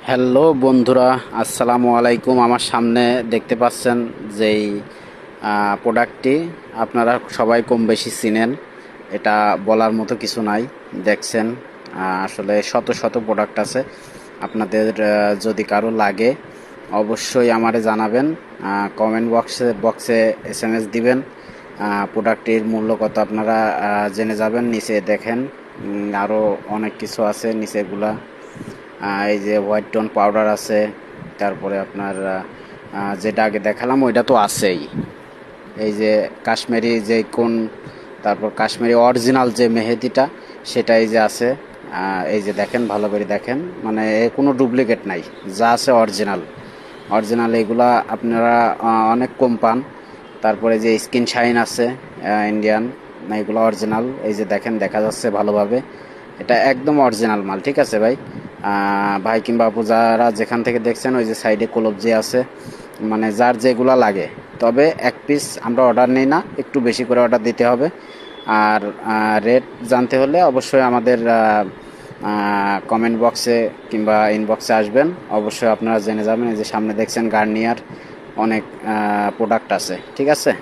Hello বন্ধুরা, আসসালামু আলাইকুম। আমার সামনে দেখতে পাচ্ছেন যেই প্রোডাক্টটি আপনারা সবাই কম বেশি চিনেন, এটা বলার মতো কিছু নাই। দেখছেন, আসলে শত শত প্রোডাক্ট আছে। আপনাদের যদি কারো লাগে অবশ্যই আমারে জানাবেন, কমেন্ট বক্সে SMS দিবেন। প্রোডাক্টটির মূল্য কত আপনারা জেনে যাবেন। নিচে দেখেন আরও অনেক কিছু আছে নিচেগুলা। এই যে হোয়াইট টোন পাউডার আছে, তারপরে আপনার যেটা আগে দেখালাম ওইটা তো আছেই। এই যে কাশ্মীরি যে কোন, তারপর কাশ্মীরি অরিজিনাল যে মেহেদিটা সেটা এই যে আছে। এই যে দেখেন, ভালো করে দেখেন, মানে কোনো ডুপ্লিকেট নাই, যা আছে অরিজিনাল। অরিজিনাল এগুলা আপনারা অনেক কম পান। তারপরে যে স্কিন শাইন আছে ইন্ডিয়ান, না এগুলো অরিজিনাল। এই যে দেখেন, দেখা যাচ্ছে ভালোভাবে, এটা একদম অরিজিনাল মাল। ঠিক আছে ভাই, ভাই কিংবা আপু যারা যেখান থেকে দেখছেন, ওই যে সাইডে কলবজি আছে, মানে যার যেগুলা লাগে। তবে এক পিস আমরা অর্ডার নিই না, একটু বেশি করে অর্ডার দিতে হবে। আর রেট জানতে হলে অবশ্যই আমাদের কমেন্ট বক্সে কিংবা ইনবক্সে আসবেন, অবশ্যই আপনারা জেনে যাবেন। এই যে সামনে দেখছেন গার্নিয়ার অনেক প্রোডাক্ট আছে। ঠিক আছে।